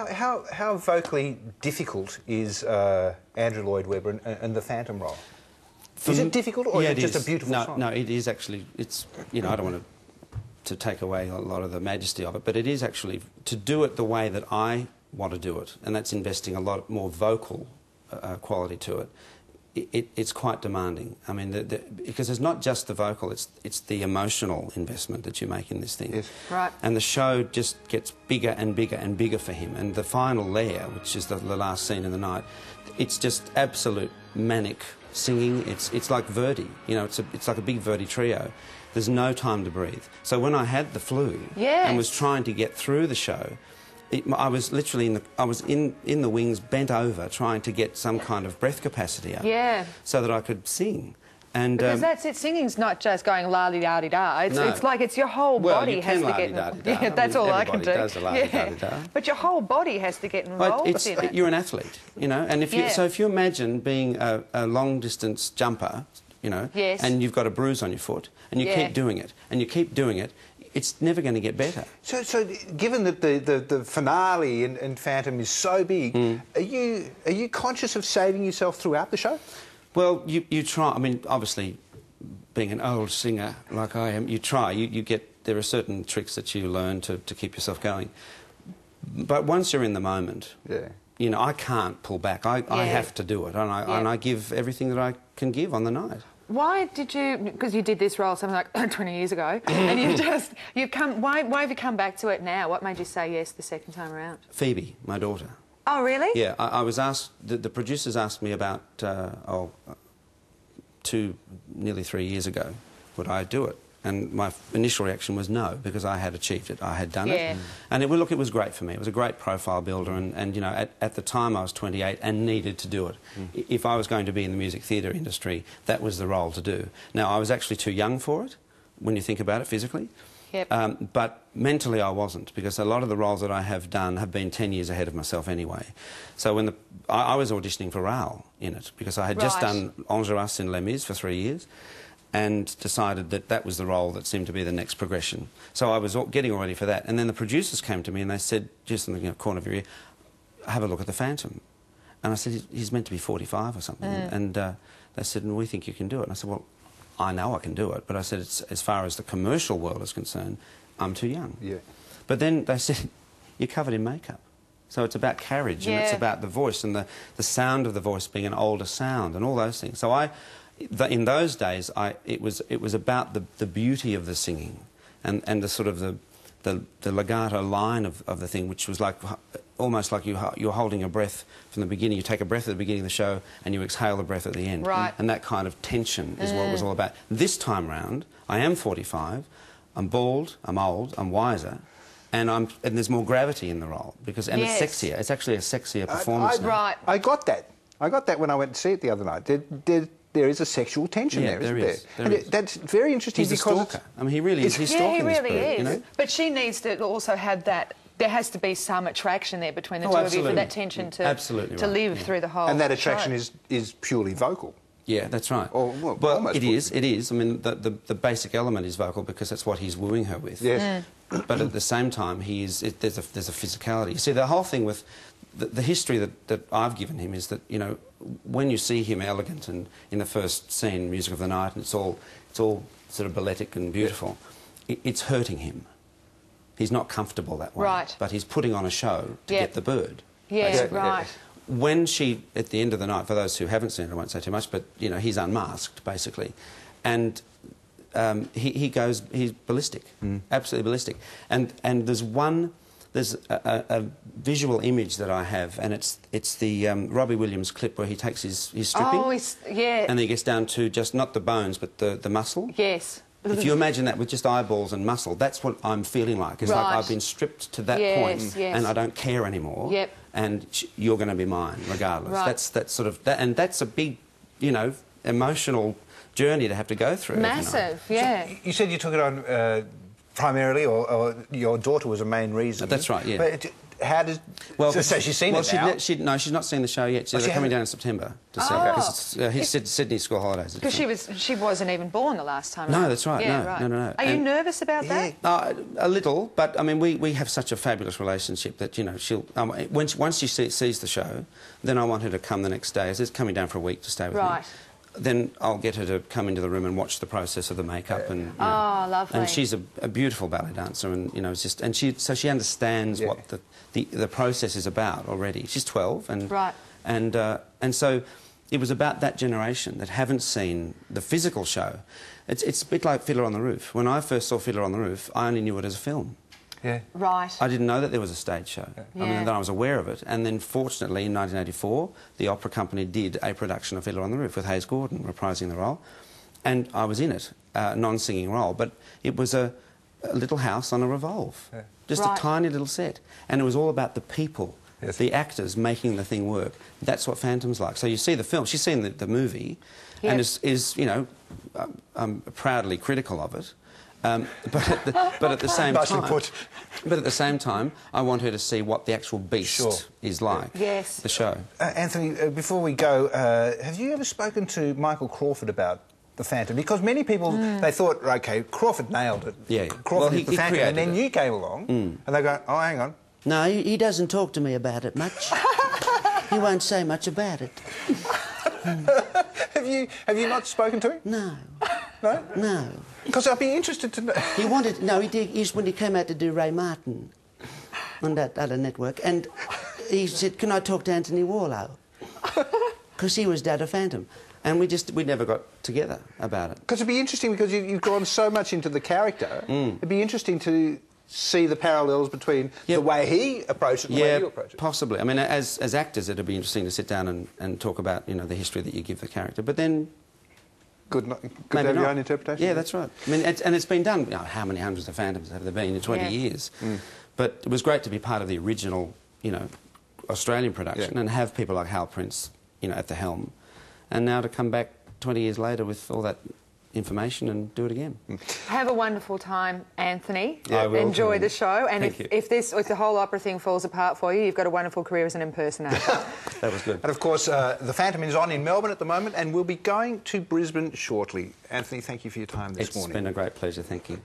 How vocally difficult is Andrew Lloyd Webber and the Phantom role? Is it difficult, or is it just a beautiful song? No, it is actually. It's, you know, I don't want to take away a lot of the majesty of it, but it is actually to do it the way that I want to do it, and that's investing a lot more vocal quality to it. It's quite demanding. I mean, because it's not just the vocal; it's the emotional investment that you make in this thing. Yes. Right. And the show just gets bigger and bigger and bigger for him. And the final layer, which is the last scene in the night, it's just absolute manic singing. It's like Verdi. You know, it's like a big Verdi trio. There's no time to breathe. So when I had the flu and was trying to get through the show, I was literally in the wings, bent over, trying to get some kind of breath capacity up, so that I could sing. And because that's it. Singing's not just going la-di-da-di-da. It's like it's your whole body has to get involved. Yeah, that's all I can do. Everybody does the la-di-da-di-da. But your whole body has to get involved in it. You're an athlete, you know. And if so if you imagine being a long-distance jumper, you know, and you've got a bruise on your foot, and you keep doing it, and you keep doing it, it's never going to get better. So given that the finale in Phantom is so big, are you conscious of saving yourself throughout the show? Well, you try. I mean, obviously, being an old singer like I am, you try. You get, there are certain tricks that you learn to keep yourself going. But once you're in the moment, you know, I can't pull back. I have to do it, and I give everything that I can give on the night. Why did you? Because you did this role something like 20 years ago, and you've come. Why have you come back to it now? What made you say yes the second time around? Phoebe, my daughter. Oh, really? Yeah, I was asked. The producers asked me about nearly 3 years ago, would I do it? And my initial reaction was no, because I had achieved it. I had done it. And it was great for me. It was a great profile builder, and you know, at the time I was 28 and needed to do it. If I was going to be in the music theatre industry, that was the role to do. Now, I was actually too young for it, when you think about it physically. But mentally I wasn't, because a lot of the roles that I have done have been 10 years ahead of myself anyway. So when I was auditioning for Raoul in it, because I had just done Enjolras in Les Mis for 3 years, and decided that that was the role that seemed to be the next progression. So I was getting ready for that. And then the producers came to me and they said, just in the corner of your ear, have a look at the Phantom. And I said, he's meant to be 45 or something. And they said, we think you can do it. And I said, well, I know I can do it. But I said, as far as the commercial world is concerned, I'm too young. But then they said, you're covered in makeup. So it's about carriage, and it's about the voice, and the sound of the voice being an older sound, and all those things. So in those days, it was about the beauty of the singing, and the sort of the legato line of the thing, which was like almost like you're holding a breath from the beginning. You take a breath at the beginning of the show, and you exhale the breath at the end. And that kind of tension is what it was all about. This time round, I am 45. I'm bald. I'm old. I'm wiser. And there's more gravity in the role, because it's sexier. It's actually a sexier performance now. I got that. I got that when I went to see it the other night. There is a sexual tension there, isn't there? That's very interesting. He's a stalker. I mean, he really is. He's stalking this bird, you know? But she needs to also have that. There has to be some attraction there between the two of you for that tension to live through the whole. And that attraction is purely vocal. Yeah, that's right. Well, it is. I mean, the basic element is vocal, because that's what he's wooing her with. But at the same time, there's a physicality. You see, the whole thing with the history that I've given him is that, you know, when you see him elegant and in the first scene, Music of the Night, and it's all sort of balletic and beautiful, it's hurting him. He's not comfortable that way. But he's putting on a show to get the bird. When she, at the end of the night, for those who haven't seen it, I won't say too much, but, you know, he's unmasked, basically. And he's ballistic, absolutely ballistic. And there's a visual image that I have, and it's the Robbie Williams clip where he takes his stripping, and then he gets down to just not the bones but the muscle. If you imagine that with just eyeballs and muscle, that's what I'm feeling like. It's like I've been stripped to that point, and I don't care anymore, and you're going to be mine regardless. That's sort of and that's a big, you know, emotional journey to have to go through. Massive, So you said you took it on primarily, or your daughter was a main reason. That's right, But how did... Well, so she's seen it now? No, she's not seen the show yet. They're coming down in September to see it, because it's Sydney school holidays. Because she wasn't even born the last time. No, that's right. Yeah, no. Are you nervous about that? A little, but I mean, we have such a fabulous relationship that, you know, she'll... once she sees the show, then I want her to come the next day. It's coming down for a week to stay with me. Then I'll get her to come into the room and watch the process of the makeup. And, you know, lovely. And she's a beautiful ballet dancer, and, you know, it's just... And so she understands what the process is about already. She's 12, and... And so it was about that generation that haven't seen the physical show. It's a bit like Fiddler on the Roof. When I first saw Fiddler on the Roof, I only knew it as a film. Yeah. Right. I didn't know that there was a stage show. I mean, then I was aware of it. And then, fortunately, in 1984, the opera company did a production of Fiddler on the Roof with Hayes Gordon reprising the role. And I was in it, non-singing role. But it was a little house on a revolve. Yeah. Just a tiny little set. And it was all about the people, the actors making the thing work. That's what Phantom's like. So you see the film. She's seen the movie and is, you know, proudly critical of it. But at the same time, but at the same time, I want her to see what the actual beast is like. Yes. The show. Anthony, before we go, have you ever spoken to Michael Crawford about the Phantom? Because many people they thought, OK, Crawford nailed it. Yeah. Crawford hit the Phantom, and then you came along, and they go, oh, hang on. No, he doesn't talk to me about it much. He won't say much about it. Have you not spoken to him? No. No? No. Because I'd be interested to know. He wanted... No, he did... when he came out to do Ray Martin on that other network, and he said, can I talk to Anthony Warlow? Because he was Dad of Phantom. And we never got together about it. Because it'd be interesting, because you've gone so much into the character, it'd be interesting to see the parallels between the way he approached it and the way you approach it. Possibly. I mean, as actors, it'd be interesting to sit down and talk about, you know, the history that you give the character. But then... Good to have your own interpretation? Yeah, that's right. I mean, and it's been done... You know, how many hundreds of Phantoms have there been in 20 years? But it was great to be part of the original, you know, Australian production and have people like Hal Prince, you know, at the helm. And now to come back 20 years later with all that information and do it again. Have a wonderful time, Anthony. Yeah, enjoy the show. And if the whole opera thing falls apart for you, you've got a wonderful career as an impersonator. That was good. And of course, the Phantom is on in Melbourne at the moment, and we'll be going to Brisbane shortly. Anthony, thank you for your time this morning. It's been a great pleasure. Thank you.